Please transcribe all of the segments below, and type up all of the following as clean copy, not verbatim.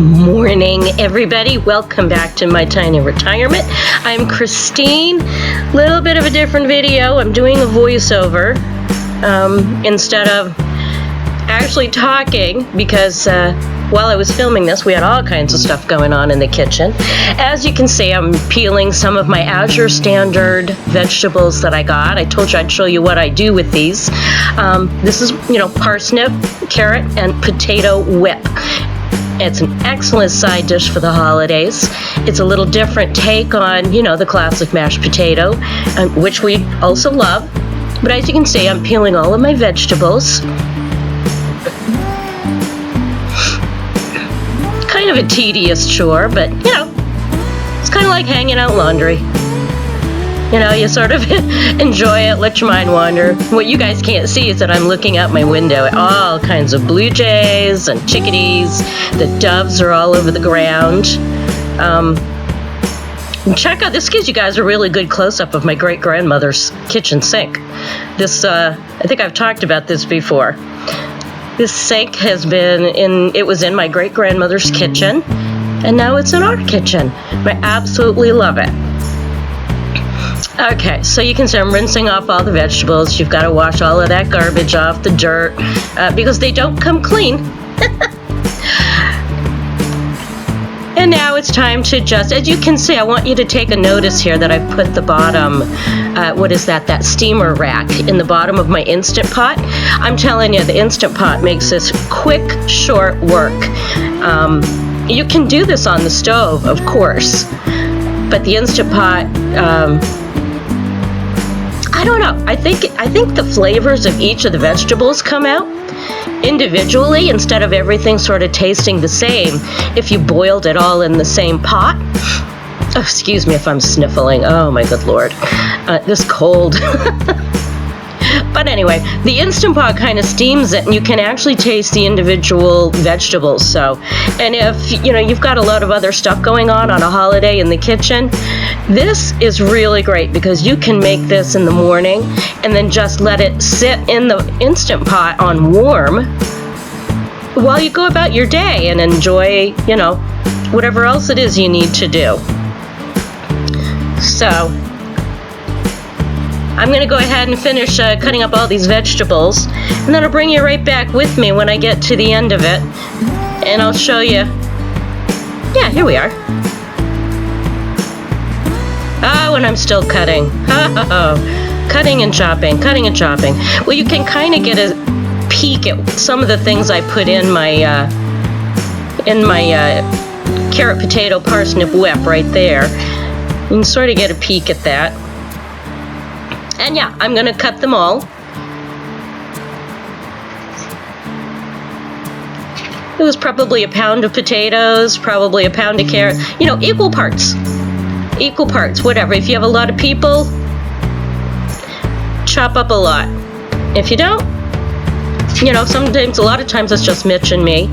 morning, everybody. Welcome back to my tiny retirement. I'm Christine. Little bit of a different video. I'm doing a voiceover instead of actually talking because while I was filming this, we had all kinds of stuff going on in the kitchen. As you can see, I'm peeling some of my Azure Standard vegetables that I got. I told you I'd show you what I do with these. This is, parsnip, carrot, and potato whip. It's an excellent side dish for the holidays. It's a little different take on, the classic mashed potato, which we also love. But as you can see, I'm peeling all of my vegetables. Kind of a tedious chore, but, it's kind of like hanging out laundry. You sort of enjoy it, let your mind wander. What you guys can't see is that I'm looking out my window at all kinds of blue jays and chickadees. The doves are all over the ground. Check out, this gives you guys a really good close-up of my great-grandmother's kitchen sink. This, I think I've talked about this before. This sink it was in my great-grandmother's kitchen, and now it's in our kitchen. I absolutely love it. Okay, so you can see I'm rinsing off all the vegetables. You've got to wash all of that garbage off, the dirt, because they don't come clean. And now it's time to as you can see, I want you to take a notice here that I put the bottom, that steamer rack in the bottom of my Instant Pot. I'm telling you, the Instant Pot makes this quick, short work. You can do this on the stove, of course, but the Instant Pot, I don't know. I think the flavors of each of the vegetables come out individually instead of everything sort of tasting the same if you boiled it all in the same pot. Oh, excuse me if I'm sniffling. Oh my good Lord. This cold. But anyway, the Instant Pot kind of steams it and you can actually taste the individual vegetables. So, and if, you've got a lot of other stuff going on a holiday in the kitchen, this is really great because you can make this in the morning and then just let it sit in the Instant Pot on warm while you go about your day and enjoy, whatever else it is you need to do. So, I'm going to go ahead and finish cutting up all these vegetables, and then I'll bring you right back with me when I get to the end of it, and I'll show you. Yeah, here we are. Oh, and I'm still cutting. Cutting and chopping, cutting and chopping. Well, you can kind of get a peek at some of the things I put in my carrot, potato, parsnip whip right there. You can sort of get a peek at that. And yeah, I'm going to cut them all. It was probably a pound of potatoes, probably a pound of carrot. Equal parts. Equal parts, whatever. If you have a lot of people, chop up a lot. If you don't, sometimes, a lot of times it's just Mitch and me.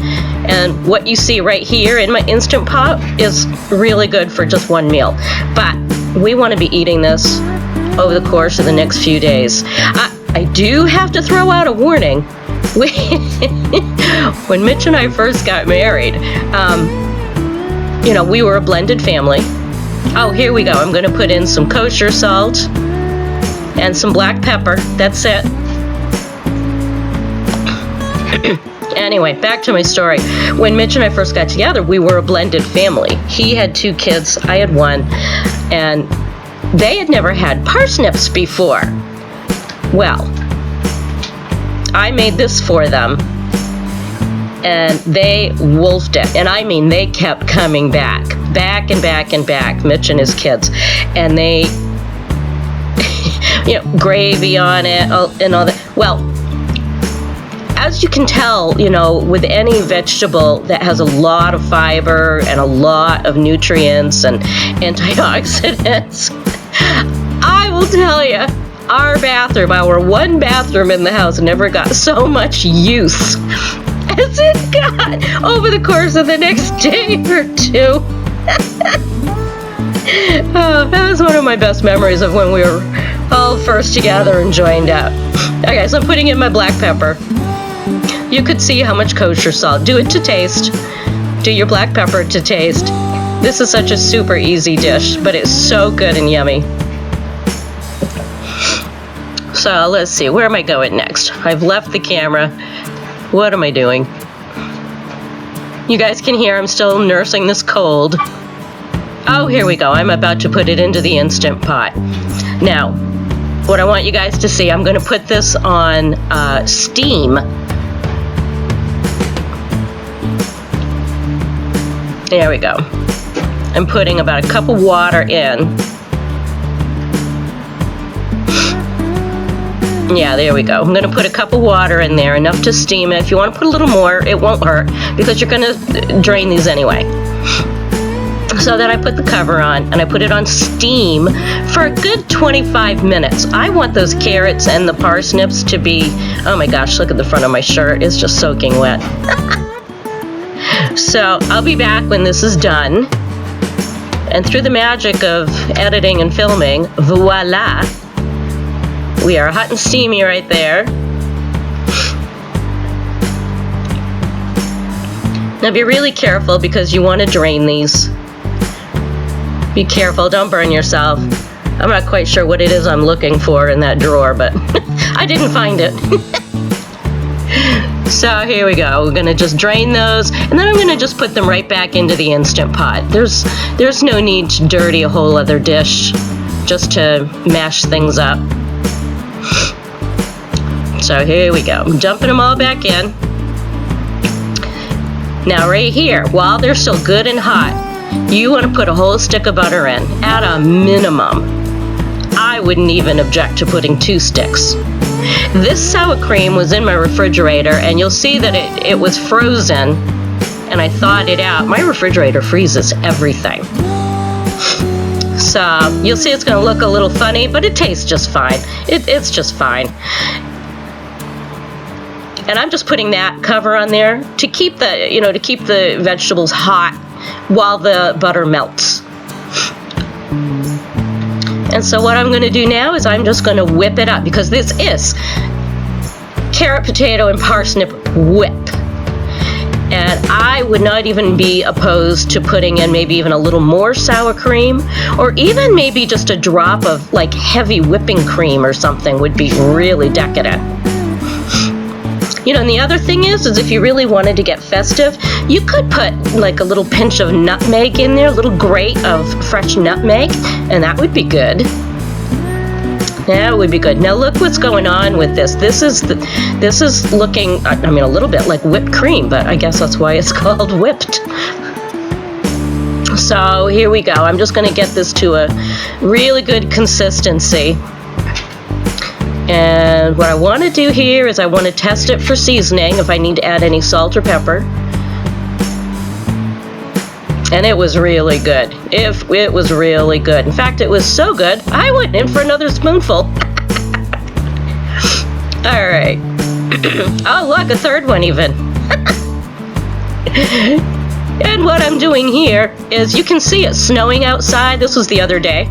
And what you see right here in my Instant Pot is really good for just one meal. But we want to be eating this over the course of the next few days. I do have to throw out a warning. When Mitch and I first got married, we were a blended family. Oh, here we go. I'm going to put in some kosher salt and some black pepper. That's it. Anyway, back to my story. When Mitch and I first got together, we were a blended family. He had 2 kids, I had 1, and they had never had parsnips before. Well, I made this for them, and they wolfed it. And I mean, they kept coming back and back and back, Mitch and his kids. And they, gravy on it and all that. Well, as you can tell, with any vegetable that has a lot of fiber and a lot of nutrients and antioxidants, I will tell you, our one bathroom in the house never got so much use as it got over the course of the next day or 2. Oh, that was one of my best memories of when we were all first together and joined up. Okay, so I'm putting in my black pepper. You could see how much kosher salt. Do it to taste. Do your black pepper to taste. This is such a super easy dish, but it's so good and yummy. So let's see, where am I going next? I've left the camera. What am I doing? You guys can hear I'm still nursing this cold. Oh, here we go. I'm about to put it into the Instant Pot. Now, what I want you guys to see, I'm going to put this on steam. There we go. I'm putting about a cup of water in. Yeah, there we go. I'm going to put a cup of water in there, enough to steam it. If you want to put a little more, it won't hurt, because you're going to drain these anyway. So then I put the cover on, and I put it on steam for a good 25 minutes. I want those carrots and the parsnips to be, oh my gosh, look at the front of my shirt. It's just soaking wet. So I'll be back when this is done. And through the magic of editing and filming, voila! We are hot and steamy right there. Now be really careful, because you want to drain these. Be careful, don't burn yourself. I'm not quite sure what it is I'm looking for in that drawer, but I didn't find it. So here we go. We're gonna just drain those, and then I'm gonna just put them right back into the Instant Pot. There's no need to dirty a whole other dish just to mash things up. So here we go. I'm dumping them all back in. Now right here, while they're still good and hot, you want to put a whole stick of butter in, at a minimum. I wouldn't even object to putting 2 sticks. This sour cream was in my refrigerator, and you'll see that it was frozen, and I thawed it out. My refrigerator freezes everything. So you'll see it's going to look a little funny, but it tastes just fine. It's just fine. And I'm just putting that cover on there to keep the vegetables hot while the butter melts. And so what I'm going to do now is I'm just going to whip it up, because this is carrot, potato, and parsnip whip. And I would not even be opposed to putting in maybe even a little more sour cream, or even maybe just a drop of like heavy whipping cream or something would be really decadent. You know, and the other thing is if you really wanted to get festive, you could put like a little pinch of nutmeg in there, a little grate of fresh nutmeg, and that would be good. That would be good. Now look what's going on with this. This is looking, I mean, a little bit like whipped cream, but I guess that's why it's called whipped. So here we go. I'm just going to get this to a really good consistency. And what I want to do here is I want to test it for seasoning, if I need to add any salt or pepper. And it was really good. It was really good. In fact, it was so good, I went in for another spoonful. All right. Oh, look, a third one even. And what I'm doing here is, you can see it's snowing outside. This was the other day.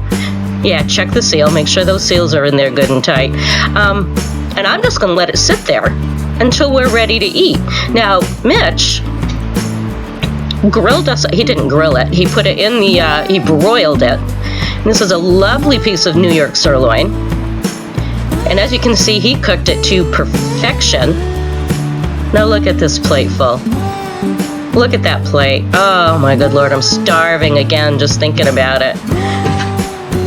Yeah, check the seal. Make sure those seals are in there good and tight. And I'm just going to let it sit there until we're ready to eat. Now, Mitch grilled us. He didn't grill it. He put it in the, he broiled it. And this is a lovely piece of New York sirloin. And as you can see, he cooked it to perfection. Now look at this plate full. Look at that plate. Oh my good Lord, I'm starving again just thinking about it.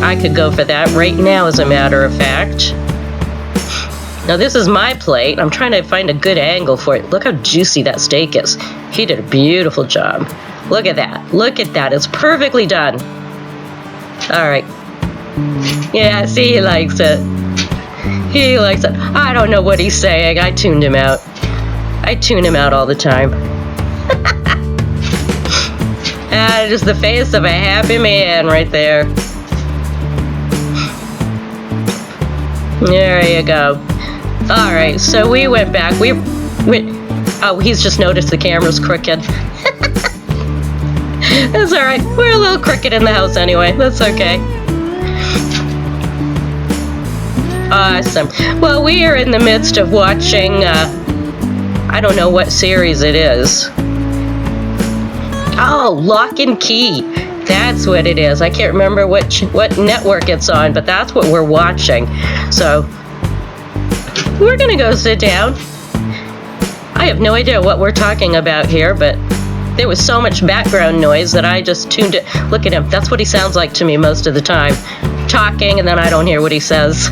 I could go for that right now, as a matter of fact. Now this is my plate. I'm trying to find a good angle for it. Look how juicy that steak is. He did a beautiful job. Look at that. Look at that. It's perfectly done. All right. Yeah, see, he likes it. He likes it. I don't know what he's saying. I tuned him out. I tune him out all the time. Just the face of a happy man right there. There you go. All right, so we went back. We oh, he's just noticed the camera's crooked. That's all right. We're a little crooked in the house anyway. That's okay. Awesome. Well, we are in the midst of watching, I don't know what series it is. Oh, Lock and Key. That's what it is. I can't remember what network it's on, but that's what we're watching. So we're gonna go sit down. I have no idea what we're talking about here, but there was so much background noise that I just tuned it. Look at him. That's what he sounds like to me most of the time. Talking, and then I don't hear what he says.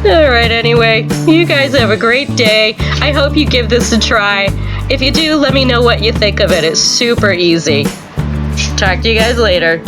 All right, anyway, you guys have a great day. I hope you give this a try. If you do, let me know what you think of it. It's super easy. Talk to you guys later.